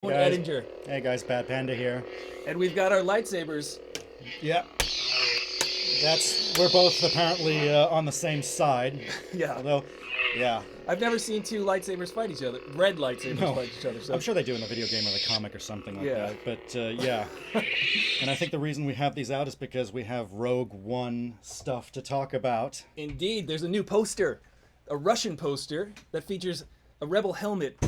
Guys, Edinger. hey guys, Bad Panda here. And we've got our lightsabers. Yep, we're both apparently on the same side. Yeah. Although, yeah, I've never seen two lightsabers fight each other. Red lightsabers no, fight each other. I'm So, sure they do in a video game or the comic or something like yeah. that. But yeah, and I think the reason we have these out is because we have Rogue One stuff to talk about. Indeed, there's a new poster. A Russian poster that features a rebel helmet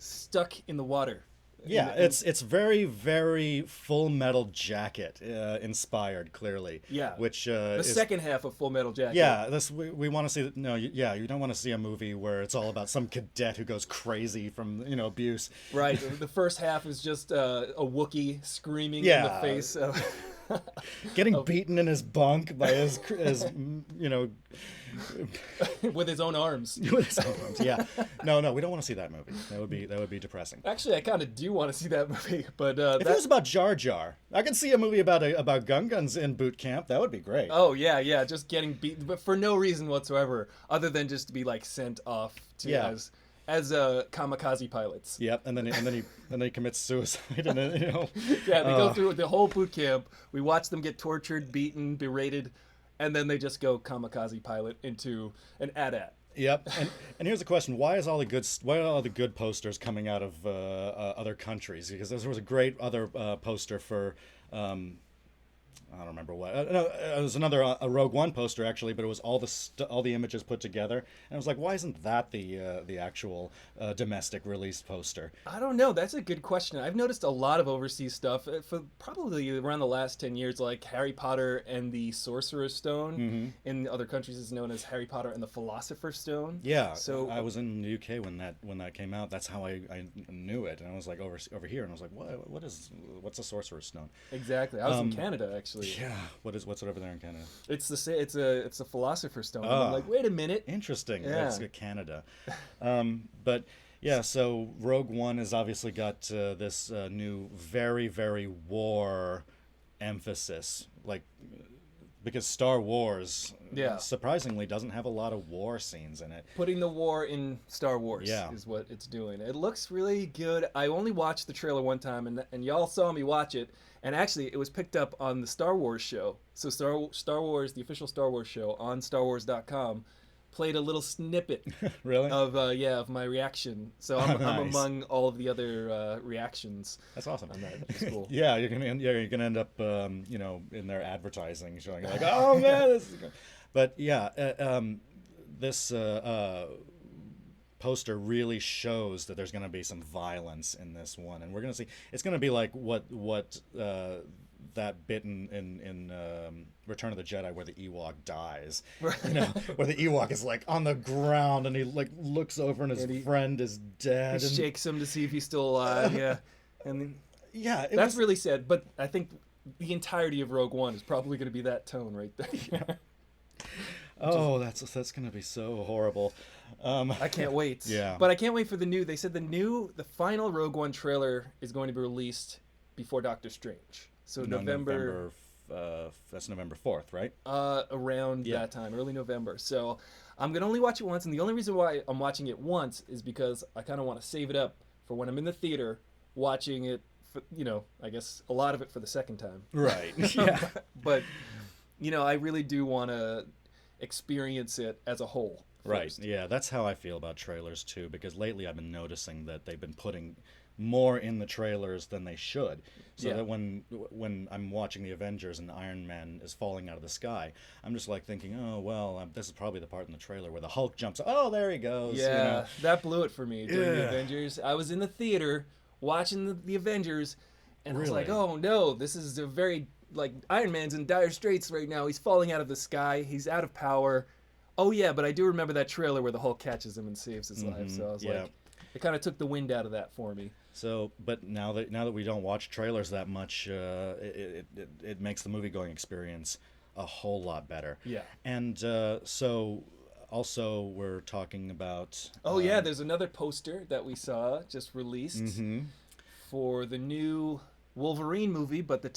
stuck in the water. Yeah, In- it's very very Full Metal Jacket inspired, clearly. Yeah. Which the is second half of Full Metal Jacket. yeah, this we want to see. No, yeah, you don't want to see a movie where it's all about some cadet who goes crazy from abuse. Right. The first half is just a Wookiee screaming in the Yeah. face of. Getting beaten in his bunk by his with his own arms. with his arms. Yeah, no, we don't want to see that movie. That would be depressing. Actually, I kind of do want to see that movie, but If it was about Jar Jar, I could see a movie about gun guns in boot camp. That would be great. Oh yeah, just getting beaten, but for no reason whatsoever, other than just to be like sent off to Yeah. as kamikaze pilots. Yep, and then he commits suicide, and then Yeah, they go through the whole boot camp. We watch them get tortured, beaten, berated, and then they just go kamikaze pilot into an AT-AT. Yep, and here's the question: why are all the good posters coming out of other countries? Because there was a great other poster for. I don't remember what. No, it was another a Rogue One poster actually, but it was all the images put together, and I was like, why isn't that the actual domestic release poster? I don't know. That's a good question. I've noticed a lot of overseas stuff for probably around the last 10 years, like Harry Potter and the Sorcerer's Stone. In other countries, is known as Harry Potter and the Philosopher's Stone. Yeah, So I was in the UK when that came out. That's how I knew it, and I was like over here, and I was like, what's a Sorcerer's Stone? exactly, I was in Canada actually. Yeah, what's over there in Canada? It's it's a Philosopher's Stone. And Ah. I'm like, wait a minute. Interesting. Yeah. That's Canada. But yeah, so Rogue One has obviously got this new very, very war emphasis. Like, because Star Wars, Yeah. surprisingly, doesn't have a lot of war scenes in it. Putting the war in Star Wars Yeah. is what it's doing. It looks really good. I only watched the trailer one time, and y'all saw me watch it. And actually, it was picked up on the Star Wars show. So Star Wars, the official Star Wars show on StarWars.com, played a little snippet Really? of my reaction. So I'm Nice. among all of the other reactions That's awesome. on that. It's cool. Yeah, you're gonna end up in their advertising showing like, oh man, this is good. But yeah, this poster really shows that there's going to be some violence in this one, and we're going to see it's going to be like what that bit in Return of the Jedi where the Ewok dies, where the Ewok is like on the ground and he like looks over and his friend is dead. He And, shakes him to see if he's still alive. Yeah, and yeah, that's really sad. But I think the entirety of Rogue One is probably going to be that tone right there. oh, that's going to be so horrible. I can't wait. Yeah. But I can't wait for the new. They said the final Rogue One trailer is going to be released before Doctor Strange. So November, that's November 4th, right? around Yeah. that time, early November. So I'm gonna only watch it once, and the only reason why I'm watching it once is because I kind of want to save it up for when I'm in the theater watching it. For, I guess a lot of it for the second time. Right. Yeah. But I really do want to experience it as a whole. Right. First. Yeah, that's how I feel about trailers too, because lately I've been noticing that they've been putting more in the trailers than they should. So Yeah. that when I'm watching the Avengers and Iron Man is falling out of the sky, I'm just like thinking, oh well, this is probably the part in the trailer where the Hulk jumps. Oh, there he goes. Yeah, that blew it for me during the Yeah. Avengers. I was in the theater watching the Avengers, and I was like, Really? oh no, this is a very, like, Iron Man's in dire straits right now. He's falling out of the sky. He's out of power. Oh yeah, but I do remember that trailer where the Hulk catches him and saves his life. So I was yeah. like, it kind of took the wind out of that for me. So, but now that we don't watch trailers that much, it makes the movie going experience a whole lot better. Yeah. And so also we're talking about. Oh yeah, there's another poster that we saw just released Mm-hmm. for the new Wolverine movie, but the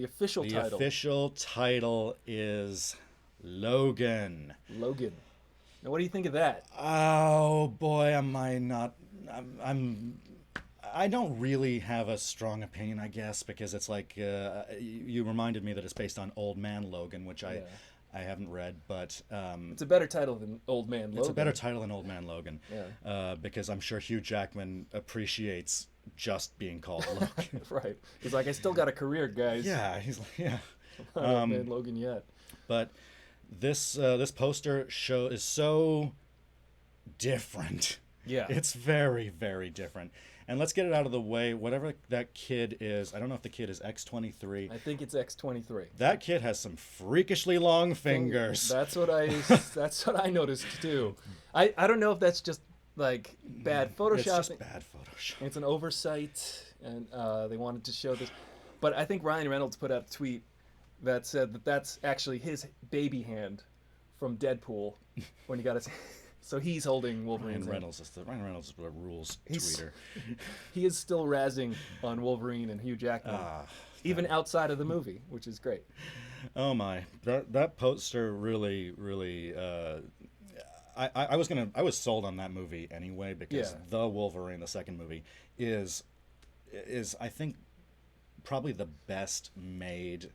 official The title, official title is Logan. Logan. Now, what do you think of that? Oh boy, am I not? I'm I don't really have a strong opinion, I guess, because it's like you reminded me that it's based on Old Man Logan, which Yeah. I haven't read, but It's a better title than Old Man Logan. it's a better title than Old Man Logan. Yeah. Because I'm sure Hugh Jackman appreciates just being called Logan. Right. He's like, I still got a career, guys. Yeah, he's like, yeah. I'm not Old Man Logan yet. But this poster show is so different. Yeah. It's very, very different. And let's get it out of the way. Whatever that kid is, I don't know if the kid is X23. I think it's X23. That kid has some freakishly long fingers. That's what I noticed too. I don't know if that's just like bad Photoshop. It's just bad Photoshop. It's an oversight, and they wanted to show this. But I think Ryan Reynolds put out a tweet that said that that's actually his baby hand from Deadpool when he got his. So he's holding Wolverine's Ryan hand. Ryan Reynolds is the rules He's- tweeter. He is still razzing on Wolverine and Hugh Jackman, even outside of the movie, which is great. Oh my, that poster really, really. I was sold on that movie anyway because Yeah. the Wolverine, the second movie, is I think probably the best made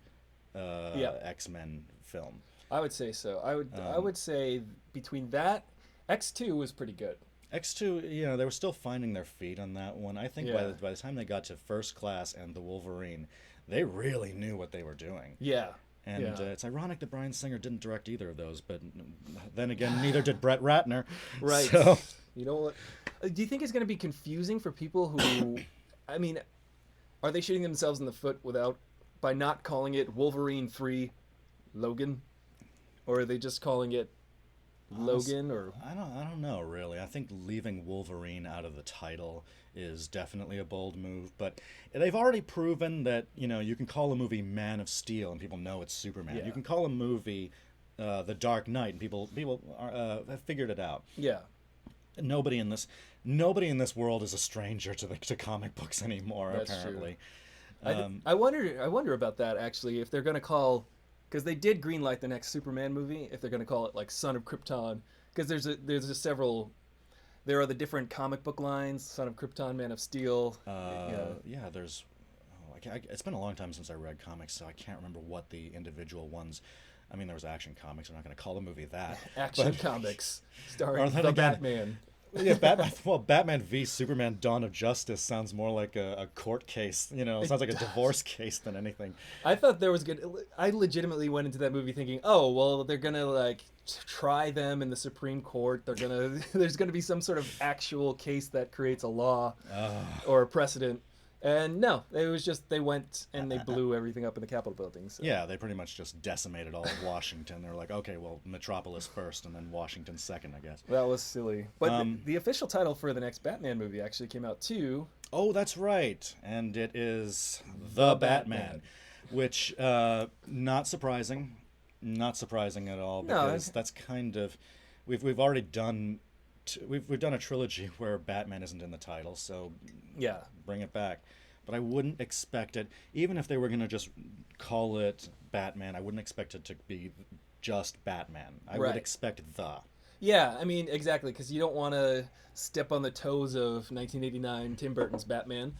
X-Men film. I would say so. I would say between that, X2 was pretty good. X2, they were still finding their feet on that one. I think Yeah. by the time they got to First Class and the Wolverine, they really knew what they were doing. Yeah. And Yeah. it's ironic that Bryan Singer didn't direct either of those, but then again, neither did Brett Ratner. Right. So, You know what? Do you think it's going to be confusing for people who, I mean, are they shooting themselves in the foot by not calling it Wolverine 3 Logan? Or are they just calling it Logan or I don't know really. I think leaving Wolverine out of the title is definitely a bold move, but they've already proven that you can call a movie Man of Steel and people know it's Superman. Yeah. You can call a movie The Dark Knight and people have figured it out. yeah. Nobody in this world is a stranger to comic books anymore. That's apparently. I wonder about that actually if they're going to call because they did greenlight the next Superman movie if they're going to call it like Son of Krypton because there are the different comic book lines Son of Krypton, Man of Steel. Yeah, there's. It's been a long time since I read comics, so I can't remember what the individual ones. I mean, there was Action Comics. I'm not going to call the movie that. Action but- Comics Or starring then the again- Batman. Yeah, Batman. Well, Batman v Superman: Dawn of Justice sounds more like a court case. It sounds like a divorce case than anything. I thought there was good. I legitimately went into that movie thinking, oh well, they're gonna like try them in the Supreme Court. There's gonna be some sort of actual case that creates a law or a precedent. And no, it was just they went and they blew everything up in the Capitol building. So. Yeah, they pretty much just decimated all of Washington. They're like, okay, well, Metropolis first, and then Washington second, I guess. That was silly. But the official title for the next Batman movie actually came out too. Oh, that's right, and it is The Batman, which not surprising at all No, because that's kind of we've already done. We've done a trilogy where Batman isn't in the title, so Yeah. bring it back. But I wouldn't expect it, even if they were going to just call it Batman, I wouldn't expect it to be just Batman. I Right. would expect the. Yeah, I mean, exactly, because you don't want to step on the toes of 1989 Tim Burton's Batman.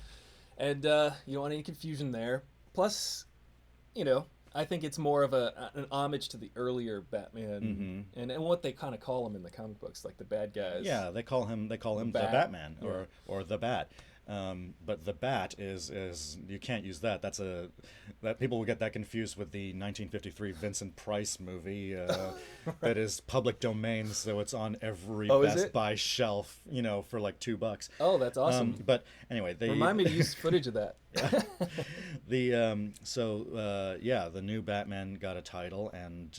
And you don't want any confusion there. Plus, I think it's more of an homage to the earlier Batman and what they kind of call him in the comic books, like the bad guys. Yeah, they call him the Bat. Batman or the Bat. But the Bat is you can't use that. That people will get that confused with the 1953 Vincent Price movie that is public domain, so it's on every Oh, is Best it? Buy shelf, for like $2. Oh, that's awesome. But anyway, they Remind me to use footage of that. the new Batman got a title, and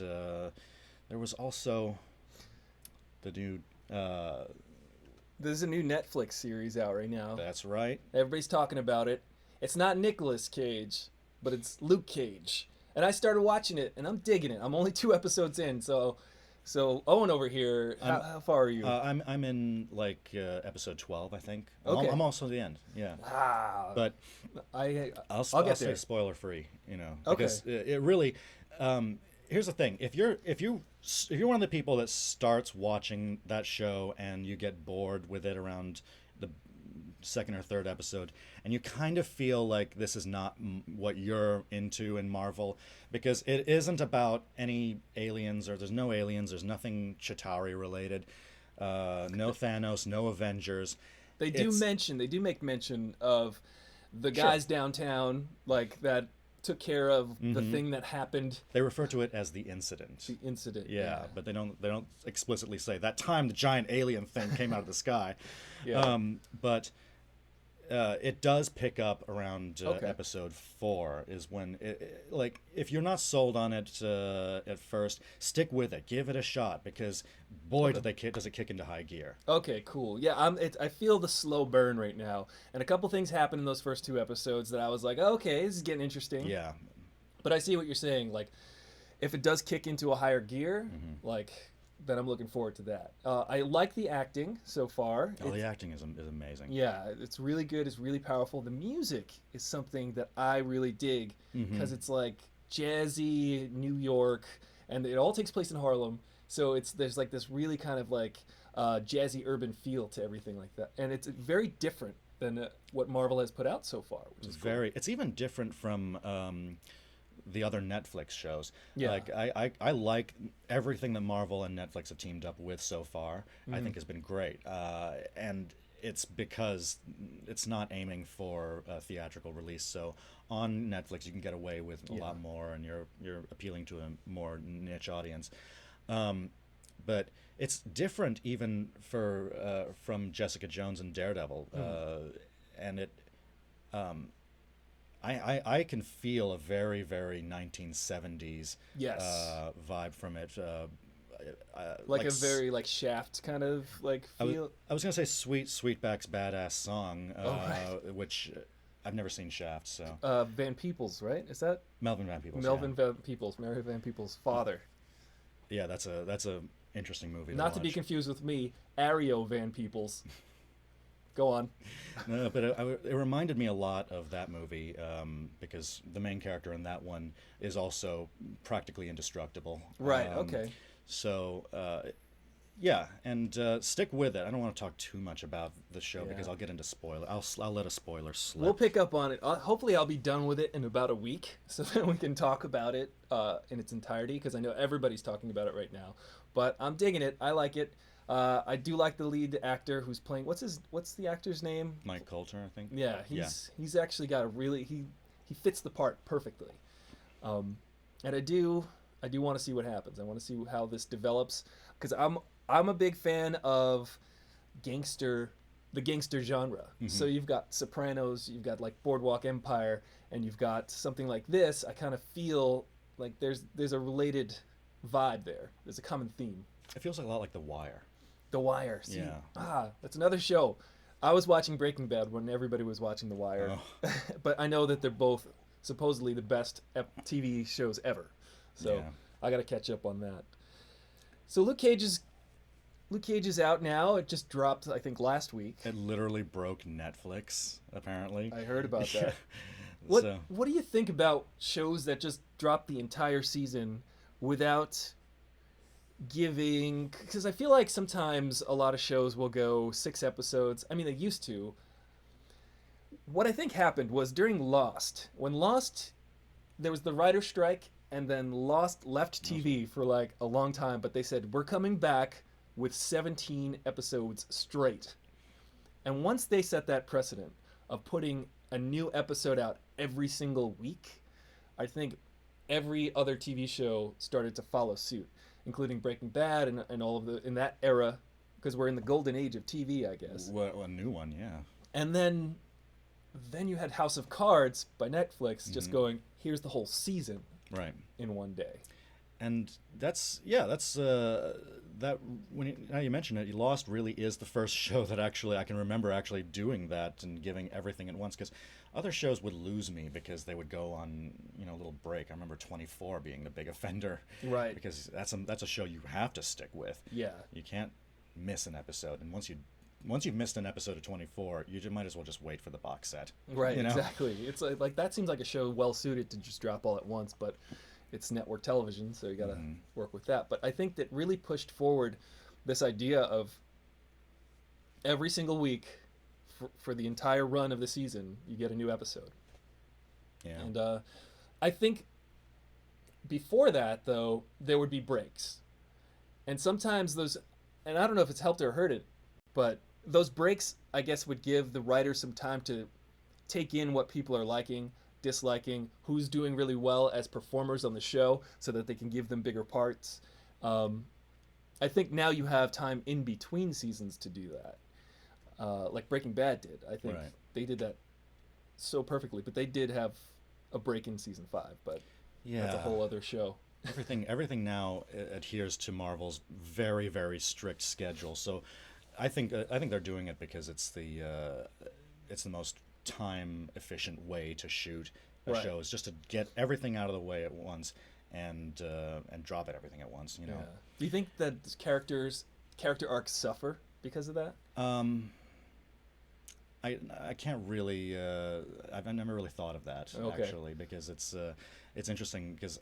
there was also the new. There's a new Netflix series out right now. That's right. Everybody's talking about it. It's not Nicolas Cage, but it's Luke Cage. And I started watching it, and I'm digging it. I'm only 2 episodes in, so Owen over here, how far are you? I'm in like episode 12, I think. Okay. I'm also at the end. Yeah. But I'll I'll get say there. spoiler free, Okay. because it really. Here's the thing: if you're one of the people that starts watching that show and you get bored with it around the second or third episode, and you kind of feel like this is not what you're into in Marvel, because it isn't about any aliens, or there's no aliens, there's nothing Chitauri related, no Thanos, no Avengers. They do make mention of the Sure. guys downtown, like that took care of the thing that happened. They refer to it as the incident. The incident. Yeah, but they don't explicitly say that time the giant alien thing came out of the sky. Yeah. But it does pick up around Okay. episode 4 is when like if you're not sold on it at first, stick with it, give it a shot, because boy does it kick into high gear. Okay, cool. Yeah, I feel the slow burn right now, and a couple things happened in those first 2 episodes that I was like, okay, this is getting interesting. Yeah, But I see what you're saying. Like, if it does kick into a higher gear, like, then I'm looking forward to that. I like the acting so far. the acting is amazing. Yeah, it's really good. It's really powerful. The music is something that I really dig because it's like jazzy New York, and it all takes place in Harlem. So there's like this really kind of like jazzy urban feel to everything like that, and it's very different than what Marvel has put out so far, which is cool. It's even different from the other Netflix shows. Yeah. Like I like everything that Marvel and Netflix have teamed up with so far. I think has been great, and it's because it's not aiming for a theatrical release. So on Netflix you can get away with a lot more, and you're appealing to a more niche audience. But it's different even from Jessica Jones and Daredevil, and it. I can feel a very, very 1970s Yes. vibe from it. Like a very like Shaft kind of like feel. I was gonna say Sweetback's badass song, right. which I've never seen Shaft, so Van Peebles, right? Is that Melvin Van Peebles. Melvin Van Peebles, Mary Van Peebles' father? Yeah, that's a interesting movie. Not to be watch. confused with me, Ario Van Peebles. Go on. No, but it reminded me a lot of that movie, because the main character in that one is also practically indestructible. Right. Okay. So, yeah, and stick with it. I don't want to talk too much about the show because I'll get into spoiler. I'll let a spoiler slip. We'll pick up on it. Hopefully, I'll be done with it in about a week, so that we can talk about it in its entirety. Because I know everybody's talking about it right now. But I'm digging it. I like it. I do like the lead actor who's playing. What's the actor's name? Mike Coulter, I think. Yeah, he's actually got a really he fits the part perfectly. And I do want to see what happens. I want to see how this develops, because I'm a big fan of the gangster genre. So you've got Sopranos, you've got like Boardwalk Empire, and you've got something like this. I kind of feel like there's a related vibe there. There's a common theme. It feels a lot like The Wire. The Wire. See, Yeah. That's another show. I was watching Breaking Bad when everybody was watching The Wire, but I know that they're both supposedly the best TV shows ever. So I got to catch up on that. So Luke Cage is out now. It just dropped, I think, last week. It literally broke Netflix, apparently. I heard about that. What do you think about shows that just drop the entire season without giving, because I feel like sometimes a lot of shows will go 6 episodes. I mean, they used to. What I think happened was during Lost, when Lost, there was the writer's strike, and then Lost left TV for like a long time, but they said, we're coming back with 17 episodes straight. And once they set that precedent of putting a new episode out every single week, I think every other TV show started to follow suit, including Breaking Bad and all of in that era, because we're in the golden age of TV, I guess. Well, a new one, yeah. And then you had House of Cards by Netflix just going, here's the whole season in one day. And that's that now you mention it, Lost really is the first show that actually I can remember actually doing that and giving everything at once, because other shows would lose me because they would go on a little break. I remember 24 being the big offender, right? Because that's a show you have to stick with. Yeah, you can't miss an episode, and once you've missed an episode of 24, you might as well just wait for the box set. Right, exactly. It's like that seems like a show well suited to just drop all at once, but it's network television, so you got to work with that. But I think that really pushed forward this idea of every single week for the entire run of the season, you get a new episode. Yeah. And I think before that, though, there would be breaks. And sometimes those, and I don't know if it's helped or hurt it, but those breaks, I guess, would give the writers some time to take in what people are liking, disliking, who's doing really well as performers on the show so that they can give them bigger parts. I think now you have time in between seasons to do that. Like Breaking Bad did. I think they did that so perfectly, but they did have a break in season 5, but that's a whole other show. Everything now adheres to Marvel's very, very strict schedule. So I think they're doing it because it's the most time efficient way to shoot a show, is just to get everything out of the way at once and drop everything at once. Yeah. Do you think that character arcs suffer because of that? I can't really. I've never really thought of that actually, because it's interesting because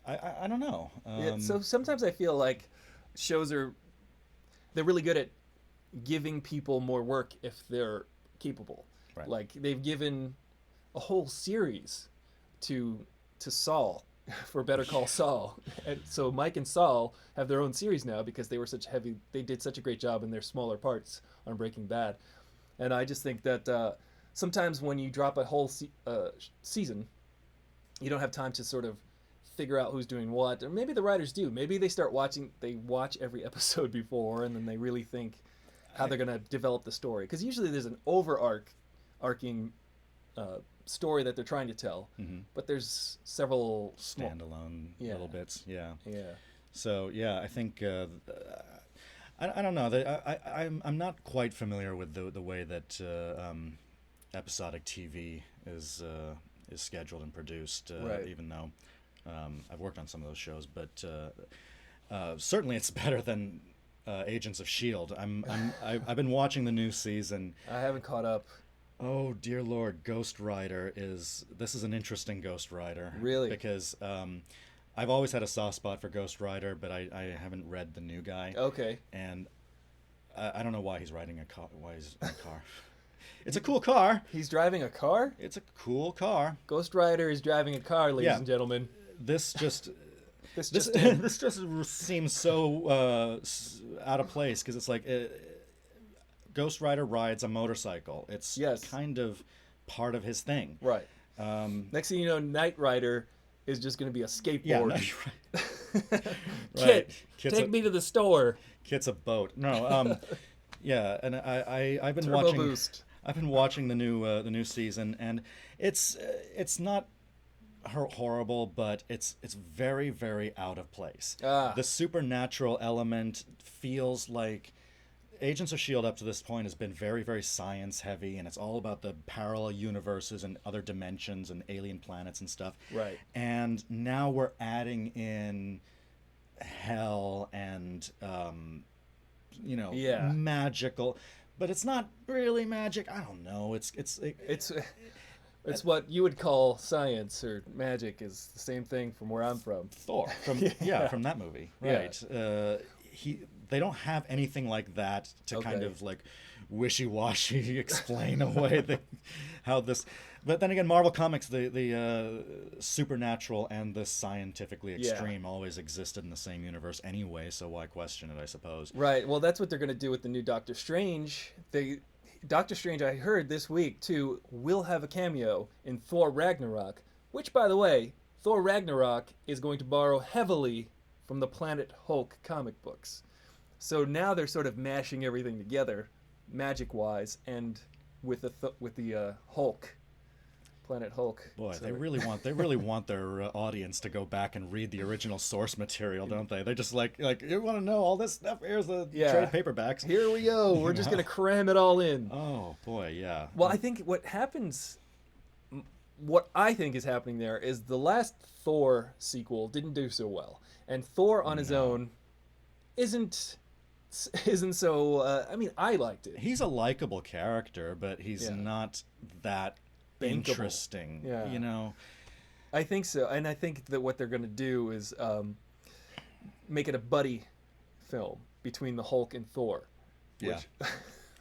I don't know. So sometimes I feel like shows they're really good at giving people more work if they're capable. Right. Like they've given a whole series to Saul for Better Call Saul, and so Mike and Saul have their own series now because they did such a great job in their smaller parts on Breaking Bad. And I just think that sometimes when you drop a whole season, you don't have time to sort of figure out who's doing what. Or maybe the writers do. Maybe they watch every episode before, and then they really think how they're going to develop the story. Because usually there's an overarching story that they're trying to tell, but there's several standalone little bits. Yeah. Yeah. So yeah, I think I don't know. I'm not quite familiar with the way that episodic TV is scheduled and produced. Even though I've worked on some of those shows, but certainly it's better than Agents of S.H.I.E.L.D. I've been watching the new season. I haven't caught up. Oh dear Lord, Ghost Rider is an interesting Ghost Rider. Really? Because I've always had a soft spot for Ghost Rider, but I haven't read the new guy. Okay. And I don't know why he's riding a car. Why he's in a car? It's a cool car. He's driving a car? It's a cool car. Ghost Rider is driving a car, ladies and gentlemen. This just in. this just seems so out of place, because it's like Ghost Rider rides a motorcycle. It's kind of part of his thing. Right. Next thing you know, Knight Rider is just going to be a skateboard. Yeah, Kit, take me to the store. Kit's a boat. No, yeah, and I've been Turbo watching. Boost. I've been watching the new season, and it's not horrible, but it's very, very out of place. The supernatural element feels like Agents of S.H.I.E.L.D. up to this point has been very, very science heavy, and it's all about the parallel universes and other dimensions and alien planets and stuff. Right. And now we're adding in hell and magical, but it's not really magic. I don't know. It's what you would call science or magic is the same thing from where I'm from. Thor, from that movie, right? Yeah. They don't have anything like that to kind of like wishy-washy explain away how this. But then again, Marvel Comics, the supernatural and the scientifically extreme always existed in the same universe anyway. So why question it? I suppose. Right. Well, that's what they're going to do with the new Doctor Strange. Doctor Strange, I heard this week too, will have a cameo in Thor Ragnarok. Which, by the way, Thor Ragnarok is going to borrow heavily from the Planet Hulk comic books. So now they're sort of mashing everything together, magic-wise, and with the Hulk, Planet Hulk. Boy, so they really want their audience to go back and read the original source material, don't they? They're just like you want to know all this stuff? Here's the trade paperbacks. Here we go. We're just gonna cram it all in. Oh boy, yeah. Well, I think what I think is happening there is the last Thor sequel didn't do so well, and Thor on his own isn't so. I mean, I liked it. He's a likable character, but he's not that interesting. Yeah. You know. I think so, and I think that what they're going to do is make it a buddy film between the Hulk and Thor. Which,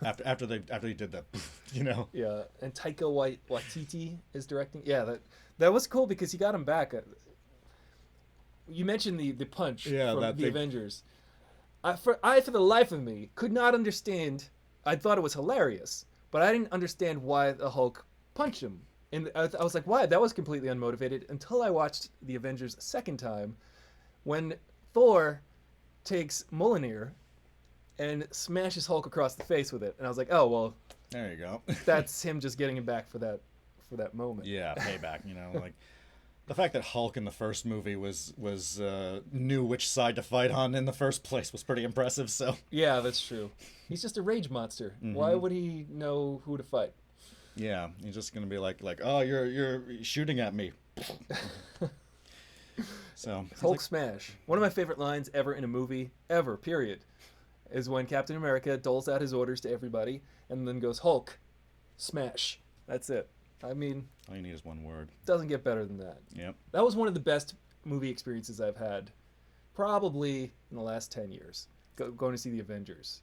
after he did that, you know. Yeah, and Taika Waititi is directing. Yeah, that was cool because he got him back. You mentioned the punch Yeah, from that the big- Avengers. For the life of me could not understand. I thought it was hilarious, but I didn't understand why the Hulk punched him. And I was like, why? That was completely unmotivated until I watched the Avengers a second time, when Thor takes Mjolnir and smashes Hulk across the face with it, and I was like, oh well, There you go. that's him just getting him back for that moment. Yeah, payback. You know, like the fact that Hulk in the first movie was knew which side to fight on in the first place was pretty impressive. So Yeah, that's true. He's just a rage monster. Why would he know who to fight? yeah, he's just gonna be like, oh, you're shooting at me. So he's Hulk like, smash. One of my favorite lines ever in a movie, ever, period, is when Captain America doles out his orders to everybody and then goes, Hulk, smash. That's it. I mean, all you need is one word. doesn't get better than that. Yep. That was one of the best movie experiences I've had, probably in the last 10 years, going to see the Avengers.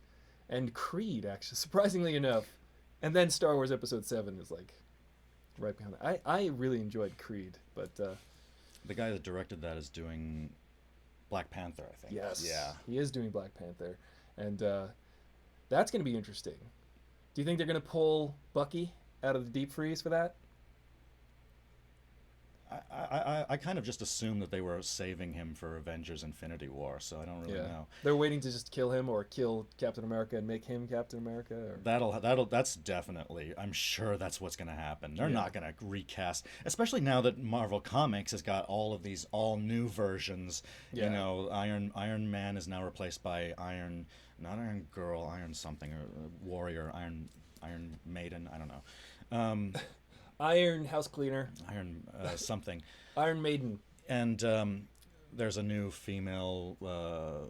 And Creed, actually, surprisingly enough. And then Star Wars Episode 7 is like right behind that. I really enjoyed Creed, but The guy that directed that is doing Black Panther, I think. yes, Yeah. he is doing Black Panther. And that's going to be interesting. Do you think they're going to pull Bucky out of the deep freeze for that? I kind of just assumed that they were saving him for Avengers Infinity War, so I don't really know. They're waiting to just kill him or kill Captain America and make him Captain America. Or... That's definitely, I'm sure that's what's going to happen. They're not going to recast, especially now that Marvel Comics has got all of these all new versions. Yeah. You know, Iron Man is now replaced by not Iron Girl, Iron something, or Warrior, Iron Maiden, I don't know. Iron House Cleaner. Iron something. Iron Maiden. And there's a new female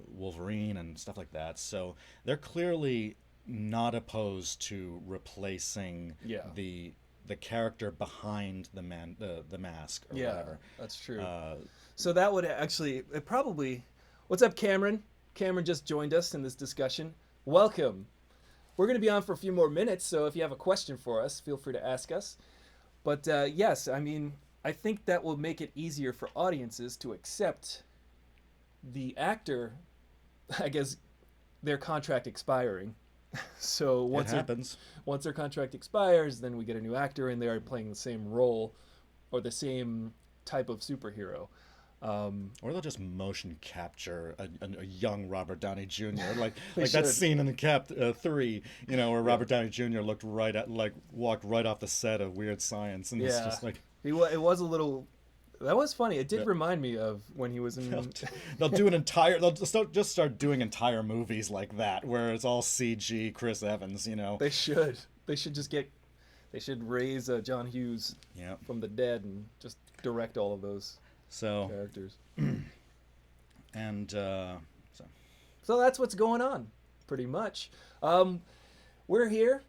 Wolverine and stuff like that. So they're clearly not opposed to replacing the character behind the mask or whatever. That's true. So that would actually probably. What's up, Cameron? Cameron just joined us in this discussion. Welcome. We're going to be on for a few more minutes, so if you have a question for us, feel free to ask us. But yes, I mean, I think that will make it easier for audiences to accept the actor, I guess, their contract expiring. So once their contract expires, then we get a new actor and they are playing the same role or the same type of superhero. Or they'll just motion capture a young Robert Downey Jr. like They that should. scene in Cap 3, you know, where Robert Downey Jr. walked right off the set of Weird Science, and it's just like it was a little. That was funny. It did remind me of when he was in. they'll just start doing entire movies like that where it's all CG Chris Evans, you know. They should just get. They should raise John Hughes from the dead and just direct all of those. Characters. And so that's what's going on, pretty much. We're here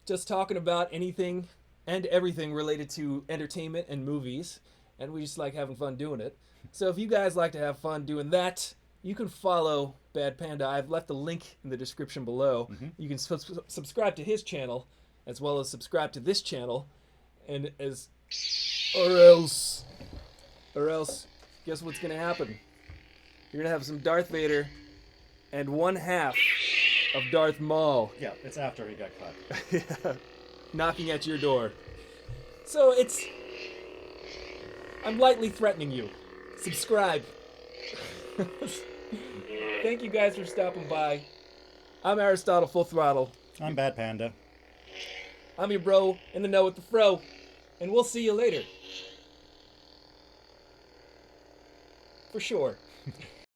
just talking about anything and everything related to entertainment and movies, and we just like having fun doing it. So if you guys like to have fun doing that, you can follow Bad Panda. I've left a link in the description below. You can subscribe to his channel, as well as subscribe to this channel, or else, guess what's going to happen? You're going to have some Darth Vader and one half of Darth Maul. yeah, it's after he got cut. Knocking at your door. So I'm lightly threatening you. Subscribe. Thank you guys for stopping by. I'm Aristotle Full Throttle. I'm Bad Panda. I'm your bro in the know with the fro. And we'll see you later. For sure.